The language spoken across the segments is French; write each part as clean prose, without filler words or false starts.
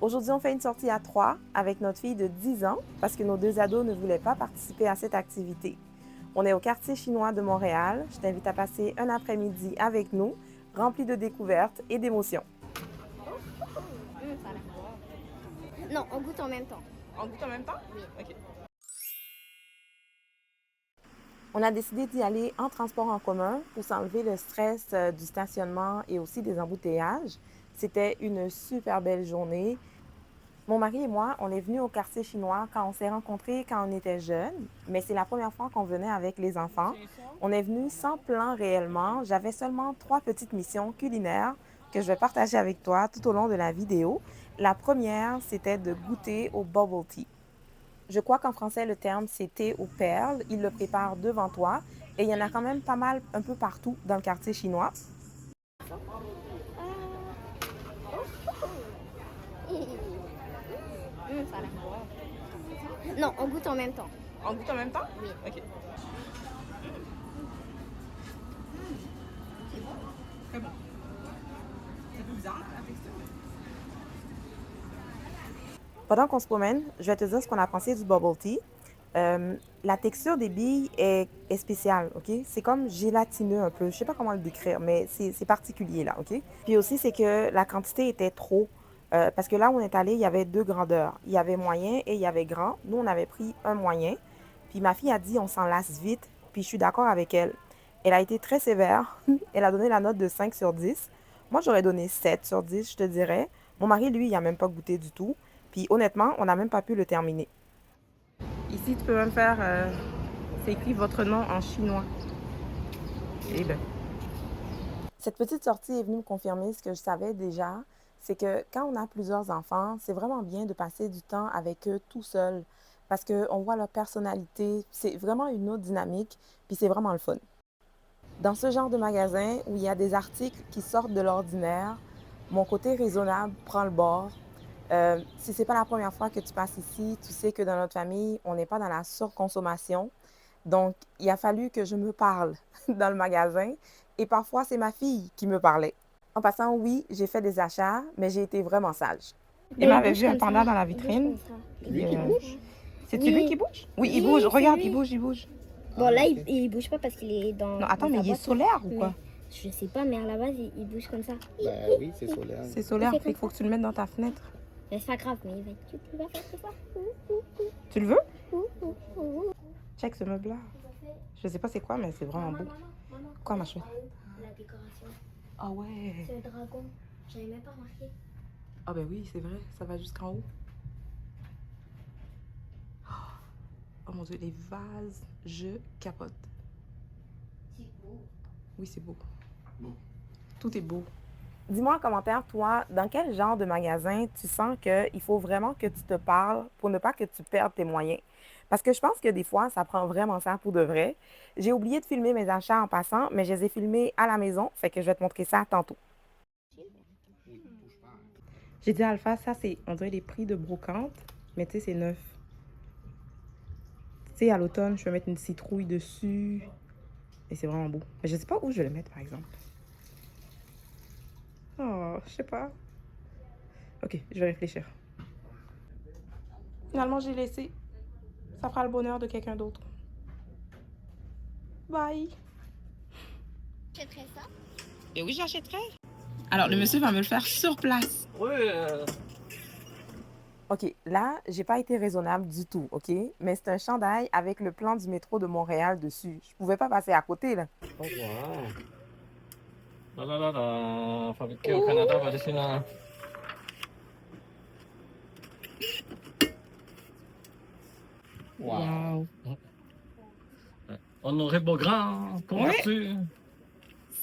Aujourd'hui, on fait une sortie à 3 avec notre fille de 10 ans parce que nos deux ados ne voulaient pas participer à cette activité. On est au quartier chinois de Montréal. Je t'invite à passer un après-midi avec nous, rempli de découvertes et d'émotions. Ça a l'air bon. Non, on goûte en même temps. On goûte en même temps? Oui. OK. On a décidé d'y aller en transport en commun pour s'enlever le stress du stationnement et aussi des embouteillages. C'était une super belle journée. Mon mari et moi, on est venus au quartier chinois quand on s'est rencontrés quand on était jeunes, mais c'est la première fois qu'on venait avec les enfants. On est venus sans plan réellement. J'avais seulement 3 petites missions culinaires que je vais partager avec toi tout au long de la vidéo. La première, c'était de goûter au bubble tea. Je crois qu'en français, le terme, c'est thé aux perles. Ils le préparent devant toi et il y en a quand même pas mal un peu partout dans le quartier chinois. Ça a l'air bon. Non, on goûte en même temps. On goûte en même temps? Oui. OK. Très bon. C'est un peu bizarre, la texture. Pendant qu'on se promène, je vais te dire ce qu'on a pensé du bubble tea. La texture des billes est spéciale, OK? C'est comme gélatineux un peu. Je sais pas comment le décrire, mais c'est particulier, là, OK? Puis aussi, c'est que la quantité était trop. Parce que là où on est allé, il y avait 2 grandeurs. Il y avait moyen et il y avait grand. Nous, on avait pris un moyen. Puis ma fille a dit, on s'en lasse vite. Puis je suis d'accord avec elle. Elle a été très sévère. Elle a donné la note de 5 sur 10. Moi, j'aurais donné 7 sur 10, je te dirais. Mon mari, lui, il a même pas goûté du tout. Puis honnêtement, on n'a même pas pu le terminer. Ici, tu peux même faire, c'est écrit votre nom en chinois. Eh ben. Cette petite sortie est venue me confirmer ce que je savais déjà, c'est que quand on a plusieurs enfants, c'est vraiment bien de passer du temps avec eux tout seul parce qu'on voit leur personnalité, c'est vraiment une autre dynamique, puis c'est vraiment le fun. Dans ce genre de magasin où il y a des articles qui sortent de l'ordinaire, mon côté raisonnable prend le bord. Si c'est pas la première fois que tu passes ici, tu sais que dans notre famille, on n'est pas dans la surconsommation. Donc, il a fallu que je me parle dans le magasin et parfois, c'est ma fille qui me parlait. En passant, oui, j'ai fait des achats, mais j'ai été vraiment sage. Ben, Emma il avait bouge vu un comme panda ça. dans la Il bouge vitrine. comme ça. Lui qui bouge? C'est-tu lui qui Oui. bouge? Oui, il Oui, bouge. c'est Regarde, lui. il bouge, il bouge. Bon, Ah, là, ok. il bouge pas parce qu'il est dans, Non, attends, dans mais sa il est boîte. solaire ou quoi? Mais je sais pas, mais à la base, il bouge comme ça. Ben oui, c'est solaire. C'est solaire, C'est fait qu'il comme faut que tu le mettes dans ta fenêtre. Mais c'est pas grave, mais tu vas faire ça. Tu le veux? Check ce meuble-là. Je sais pas c'est quoi, mais c'est vraiment beau. Quoi, ma chouette? La décoration. Ah ouais. C'est le dragon. J'avais même pas remarqué. Ah ben oui, c'est vrai, ça va jusqu'en haut. Oh mon Dieu, les vases, je capote. C'est beau. Oui, c'est beau. Beau. Tout est beau. Dis-moi en commentaire, toi, dans quel genre de magasin tu sens qu'il faut vraiment que tu te parles pour ne pas que tu perdes tes moyens? Parce que je pense que des fois, ça prend vraiment ça pour de vrai. J'ai oublié de filmer mes achats en passant, mais je les ai filmés à la maison, fait que je vais te montrer ça tantôt. Oui, bouge pas. J'ai dit à Alpha, ça c'est, on dirait les prix de brocante, mais tu sais, c'est neuf. Tu sais, à l'automne, je vais mettre une citrouille dessus. Et c'est vraiment beau. Mais je sais pas où je vais le mettre, par exemple. Oh, je sais pas. Ok, je vais réfléchir. Finalement, j'ai laissé. Ça fera le bonheur de quelqu'un d'autre. Bye. J'achèterais ça. Et oui, j'achèterai. Alors, le monsieur va me le faire sur place. Ouais. OK, là, j'ai pas été raisonnable du tout, OK? Mais c'est un chandail avec le plan du métro de Montréal dessus. Je pouvais pas passer à côté, là. Oh, wow. Là, là, là, là. Fabriqué au Canada, va dessus là. Wow. Wow. Honoré Beaugrand, comment Ouais. vas-tu?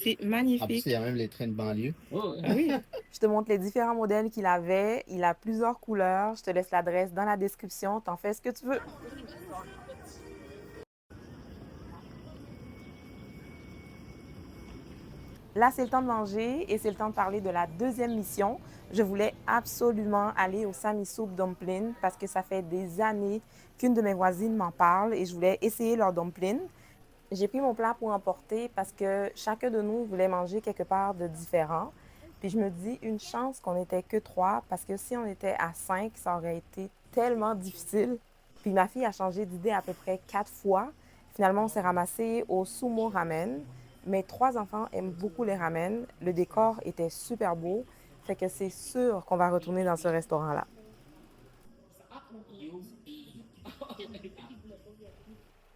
C'est En plus, magnifique. il y a même les trains de banlieue. Ouais. Ah oui. Je te montre les différents modèles qu'il avait. Il a plusieurs couleurs. Je te laisse l'adresse dans la description. T'en fais ce que tu veux. Là, c'est le temps de manger et c'est le temps de parler de la deuxième mission. Je voulais absolument aller au Sami Soup Dumpling parce que ça fait des années qu'une de mes voisines m'en parle et je voulais essayer leur dumpling. J'ai pris mon plat pour emporter parce que chacun de nous voulait manger quelque part de différent. Puis je me dis, une chance qu'on n'était que 3, parce que si on était à 5, ça aurait été tellement difficile. Puis ma fille a changé d'idée à peu près 4 fois. Finalement, on s'est ramassé au sumo ramen. Mes 3 enfants aiment beaucoup les ramen. Le décor était super beau. Fait que c'est sûr qu'on va retourner dans ce restaurant-là.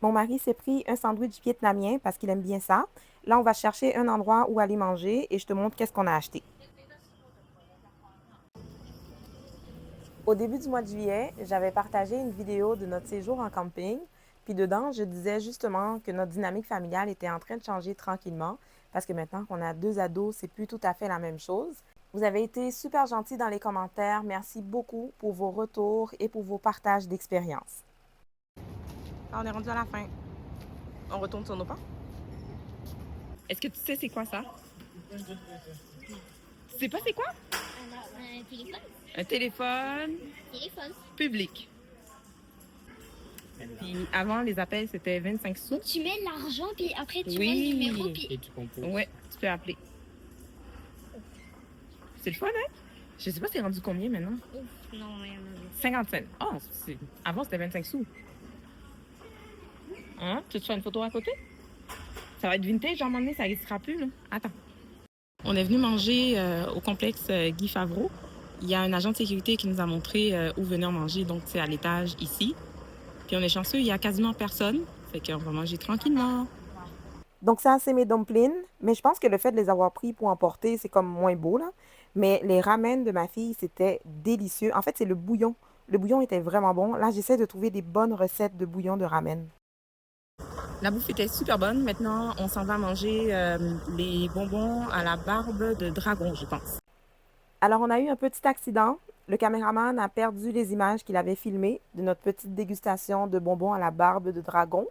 Mon mari s'est pris un sandwich vietnamien parce qu'il aime bien ça. Là, on va chercher un endroit où aller manger et je te montre qu'est-ce qu'on a acheté. Au début du mois de juillet, j'avais partagé une vidéo de notre séjour en camping. Puis dedans, je disais justement que notre dynamique familiale était en train de changer tranquillement parce que maintenant qu'on a 2 ados, c'est plus tout à fait la même chose. Vous avez été super gentils dans les commentaires. Merci beaucoup pour vos retours et pour vos partages d'expériences. On est rendu à la fin. On retourne sur nos pas? Est-ce que tu sais c'est quoi ça? Tu sais pas c'est quoi? Un téléphone. Un téléphone Téléphone. public. Puis avant, les appels, c'était 25 sous. Tu mets l'argent, puis après tu Oui. mets le numéro, puis... Et tu composes. Ouais, tu peux appeler. C'est le fun, hein? Je sais pas c'est rendu combien maintenant. Ouf, non, il y en avait. 50 cents. Oh, avant, c'était 25 sous. Hein? Tu te fais une photo à côté? Ça va être vintage, genre, à un moment donné, ça n'existera plus, là. Attends. On est venu manger au complexe Guy Favreau. Il y a un agent de sécurité qui nous a montré où venir manger, donc c'est à l'étage ici. Puis on est chanceux, il y a quasiment personne. Fait qu'on va manger tranquillement. Donc ça, c'est mes dumplings, mais je pense que le fait de les avoir pris pour emporter, c'est comme moins beau, là. Mais les ramen de ma fille, c'était délicieux. En fait, c'est le bouillon. Le bouillon était vraiment bon. Là, j'essaie de trouver des bonnes recettes de bouillon de ramen. La bouffe était super bonne. Maintenant, on s'en va manger les bonbons à la barbe de dragon, je pense. Alors, on a eu un petit accident. Le caméraman a perdu les images qu'il avait filmées de notre petite dégustation de bonbons à la barbe de dragon.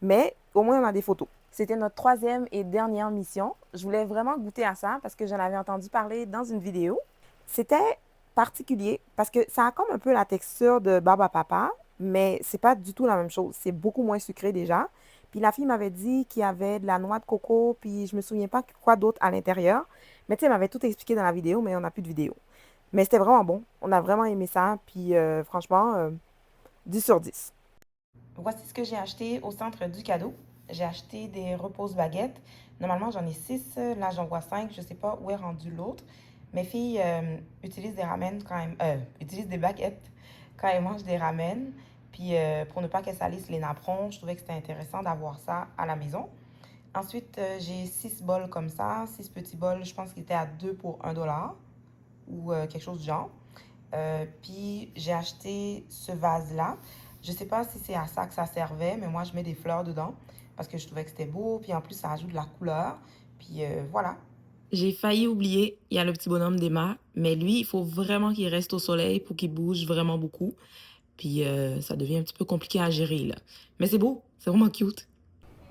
Mais au moins, on a des photos. C'était notre 3e et dernière mission. Je voulais vraiment goûter à ça parce que j'en avais entendu parler dans une vidéo. C'était particulier parce que ça a comme un peu la texture de barbe à papa, mais c'est pas du tout la même chose. C'est beaucoup moins sucré déjà. Puis la fille m'avait dit qu'il y avait de la noix de coco, puis je me souviens pas quoi d'autre à l'intérieur. Mais tu sais, elle m'avait tout expliqué dans la vidéo, mais on n'a plus de vidéo. Mais c'était vraiment bon. On a vraiment aimé ça. Puis franchement, 10 sur 10. Voici ce que j'ai acheté au centre du cadeau. J'ai acheté des repose baguettes. Normalement, j'en ai 6. Là, j'en vois 5. Je ne sais pas où est rendu l'autre. Mes filles utilisent des ramen quand elles, utilisent des baguettes quand elles mangent des ramen. Puis pour ne pas qu'elles salissent les napperons, je trouvais que c'était intéressant d'avoir ça à la maison. Ensuite, j'ai 6 bols comme ça. 6 petits bols, je pense qu'ils étaient à 2 pour 1$ ou quelque chose du genre. Puis j'ai acheté ce vase-là. Je sais pas si c'est à ça que ça servait, mais moi, je mets des fleurs dedans parce que je trouvais que c'était beau. Puis en plus, ça ajoute de la couleur. Puis voilà. J'ai failli oublier, il y a le petit bonhomme d'Emma, mais lui, il faut vraiment qu'il reste au soleil pour qu'il bouge vraiment beaucoup. Puis ça devient un petit peu compliqué à gérer, là. Mais c'est beau, c'est vraiment cute.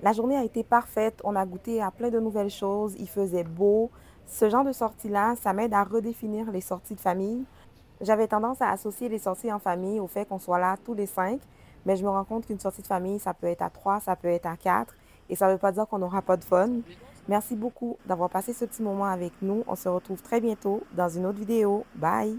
La journée a été parfaite. On a goûté à plein de nouvelles choses. Il faisait beau. Ce genre de sortie-là, ça m'aide à redéfinir les sorties de famille. J'avais tendance à associer les sorties en famille au fait qu'on soit là tous les 5, mais je me rends compte qu'une sortie de famille, ça peut être à 3, ça peut être à 4, et ça ne veut pas dire qu'on n'aura pas de fun. Merci beaucoup d'avoir passé ce petit moment avec nous. On se retrouve très bientôt dans une autre vidéo. Bye!